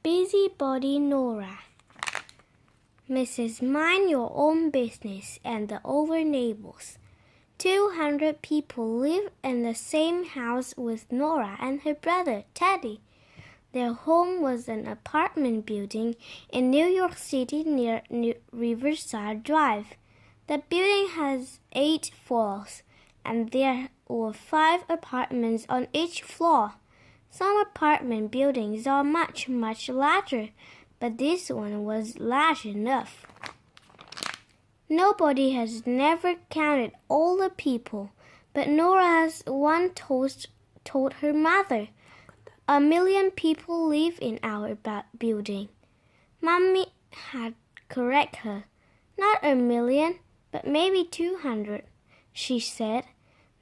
Busybody Nora. Mrs. Mind Your Own Business and the Over Neighbors. 200 people live in the same house with Nora and her brother Teddy. Their home was an apartment building in New York City near Riverside Drive. The building has 8 floors, and there were 5 apartments on each floor. Some apartment buildings are much larger, but this one was large enough. Nobody has never counted all the people, but Nora has once told her mother, "1 million people live in our building." Mommy had corrected her. "Not 1 million, but maybe 200, she said.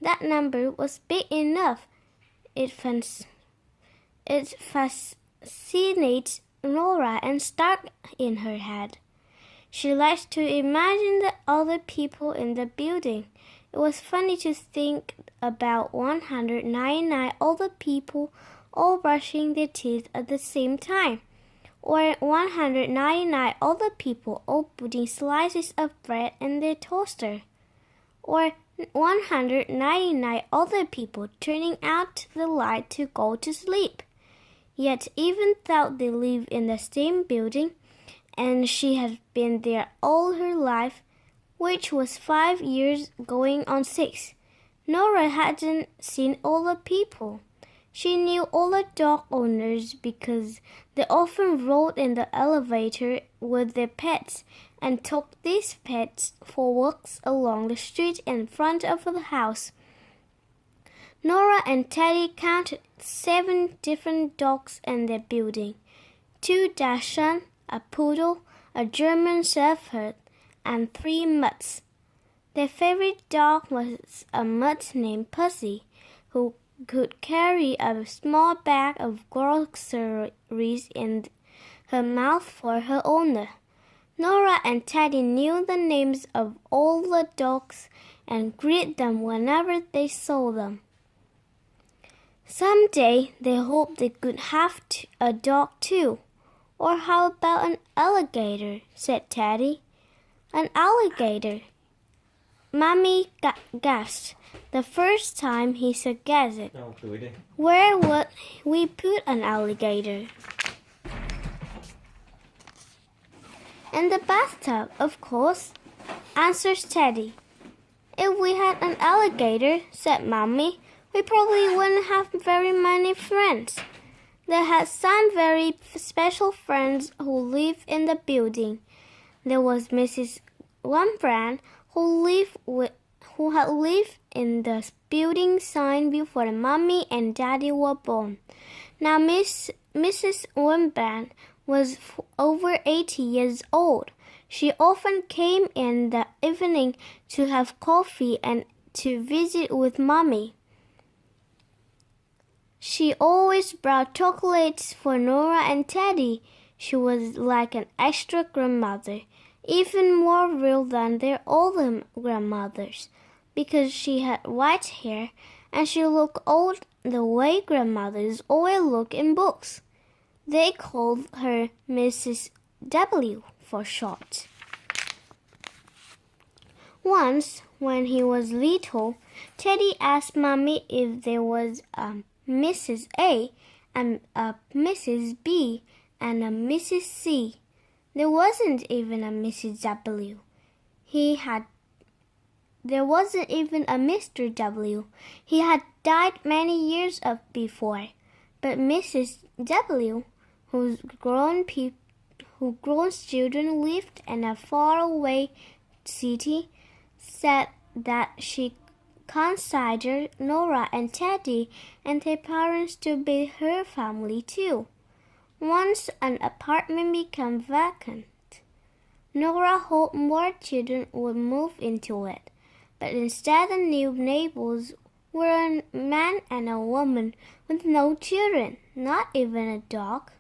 That number was big enough. It fascinates Nora and stuck in her head. She likes to imagine the other people in the building. It was funny to think about 199 other people all brushing their teeth at the same time, or 199 other people all putting slices of bread in their toaster, or 199 other people turning out the light to go to sleep. Yet even though they live in the same building, and she had been there all her life, which was 5 years going on 6, Nora hadn't seen all the people. She knew all the dog owners because they often rode in the elevator with their pets and took these pets for walks along the street in front of the house. Nora and Teddy counted 7 different dogs in their building: 2 Dachshunds, a poodle, a German Shepherd, and 3 mutts. Their favorite dog was a mutt named Pussy, who could carry a small bag of groceries in her mouth for her owner. Nora and Teddy knew the names of all the dogs and greeted them whenever they saw them. Someday they hoped they could have a dog too. "Or how about an alligator?" said Teddy. "An alligator?" Mommy gasped the first time he suggested. "Where would we put an alligator?" "In the bathtub, of course," answers Teddy. "If we had an alligator," said Mommy, "we probably wouldn't have very many friends." They had some very special friends who lived in the building. There was Mrs. Wurmbrand, who had lived in the building sign before Mommy and Daddy were born. Now Mrs. Wurmbrand was over 80 years old. She often came in the evening to have coffee and to visit with Mommy. She always brought chocolates for Nora and Teddy. She was like an extra grandmother, even more real than their older grandmothers, because she had white hair and she looked old the way grandmothers always look in books. They called her Mrs. W for short. Once, when he was little, Teddy asked Mommy if there was a Mrs. A and a Mrs. B and a Mrs. C. There wasn't even a Mrs. W. There wasn't even a Mr. W. He had died many years before. But Mrs. W, whose grown children lived in a faraway city, said that she considered Nora and Teddy and their parents to be her family too. Once an apartment became vacant, Nora hoped more children would move into it, but instead the new neighbors were a man and a woman with no children, not even a dog.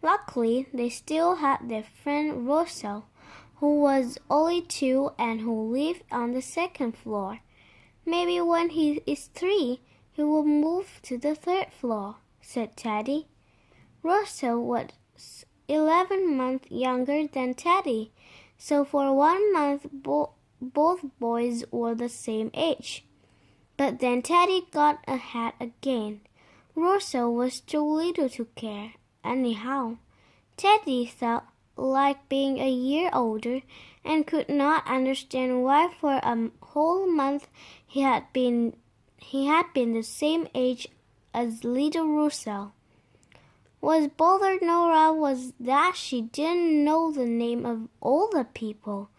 Luckily, they still had their friend Russell, who was only 2 and who lived on the 2nd floor. "Maybe when he is 3, he will move to the 3rd floor," said Teddy. Russell 11 months younger than Teddy, so for 1 month both boys were the same age. But then Teddy got ahead again. Russell was too little to care, anyhow. Teddy felt like being a year older and could not understand why for a whole month he had been the same age as little Russell. What bothered Nora was that she didn't know the name of all the people.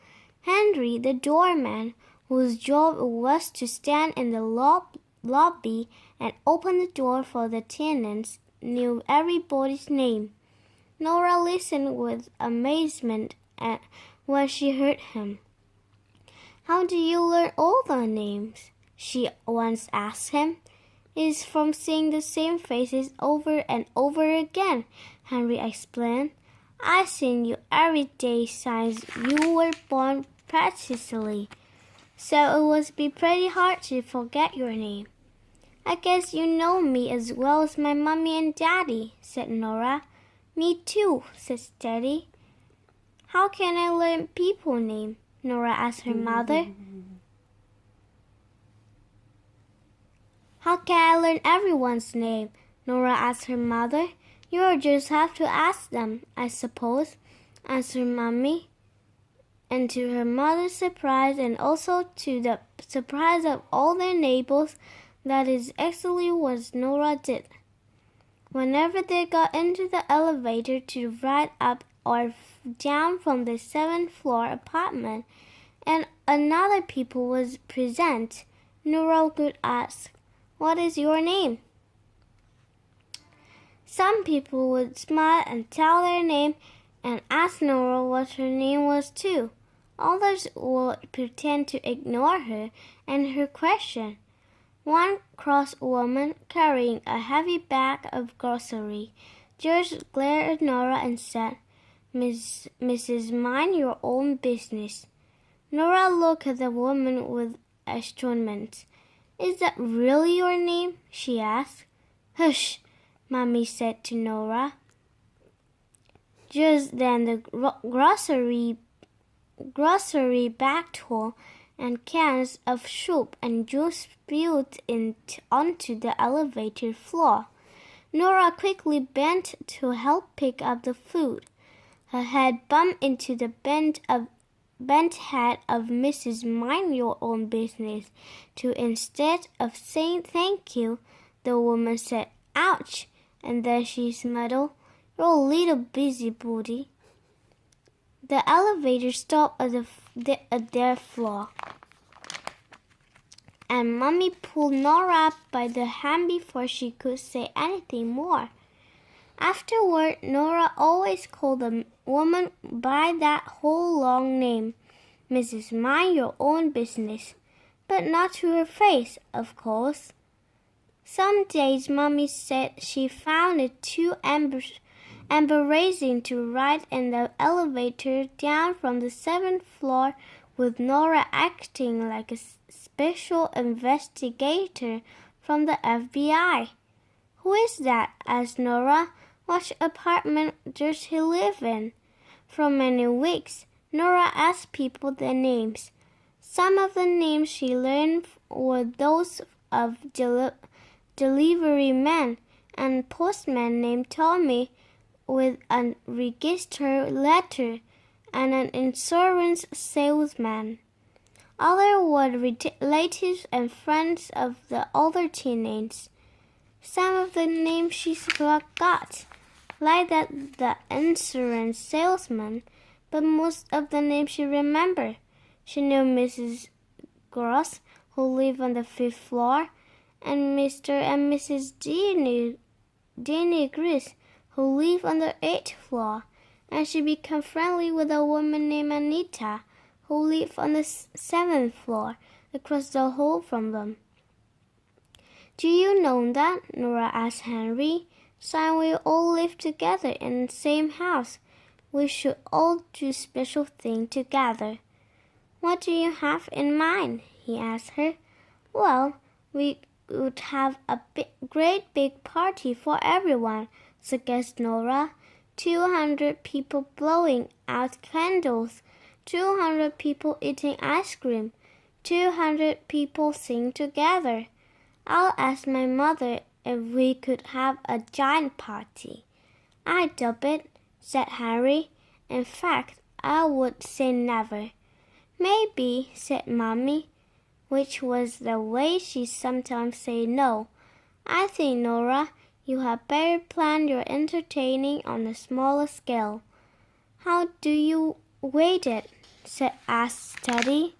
Henry, the doorman, whose job it was to stand in the lobby and open the door for the tenants, knew everybody's name. Nora listened with amazement when she heard him. "How do you learn all the names?" she once asked him. "It's from seeing the same faces over and over again," Henry explained. "I've seen you every day since you were born practically, so it must be pretty hard to forget your name." "I guess you know me as well as my mommy and daddy," said Nora. "Me too," said Teddy. "How can I learn people's names?" Nora asked her mother. "How can I learn everyone's name?" Nora asked her mother. "You'll just have to ask them, I suppose," answered Mommy. And to her mother's surprise and also to the surprise of all their neighbors, that is exactly what Nora did. Whenever they got into the elevator to ride up or down from the 7th-floor apartment and another people was present, Nora could ask, "What is your name?" Some people would smile and tell their name and ask Nora what her name was too. Others would pretend to ignore her and her question. One cross woman carrying a heavy bag of grocery just glared at Nora and said, Mrs. Mind your own business." Nora looked at the woman with astonishment. "Is that really your name?" she asked. "Hush," Mommy said to Nora. Just then the grocery bag tore and cans of soup and juice spilled onto the elevator floor. Nora quickly bent to help pick up the food. Her head bumped into the bent head of Mrs. Mind Your Own Business, to instead of saying thank you, the woman said, "Ouch," and then she smiled, "You're a little busybody." The elevator stopped at their floor, and Mommy pulled Nora up by the hand before she could say anything more. Afterward, Nora always called the woman by that whole long name, Mrs. Mind Your Own Business, but not to her face, of course. Some days Mommy said she found it too embarrassing to ride in the elevator down from the 7th floor with Nora acting like a special investigator from the FBI. "Who is that?" asked Nora. "What apartment does he live in?" For many weeks, Nora asked people their names. Some of the names she learned were those of delivery men and postman named Tommy with a registered letter and an insurance salesman. Others were relatives and friends of the other teenagers. Some of the names she forgot, like that the insurance salesman, but most of the names she remembered. She knew Mrs. Gross, who lived on the 5th floor, and Mr. and Mrs. Denny Gris, who lived on the 8th floor, and she became friendly with a woman named Anita, who lived on the 7th floor, across the hall from them. "Do you know that?" Nora asked Henry. "Since we all live together in the same house, we should all do special things together." "What do you have in mind?" he asked her. "Well, we would have a great big party for everyone," suggested Nora. 200 people blowing out candles, 200 people eating ice cream, 200 people sing together. I'll ask my mother if we could have a giant party. I doubt it, said Harry. In fact, I would say never. Maybe, said Mommy, which was the way she sometimes said no. I think, Nora, you had better plan your entertaining on a smaller scale. How do you weight it? Asked Teddy.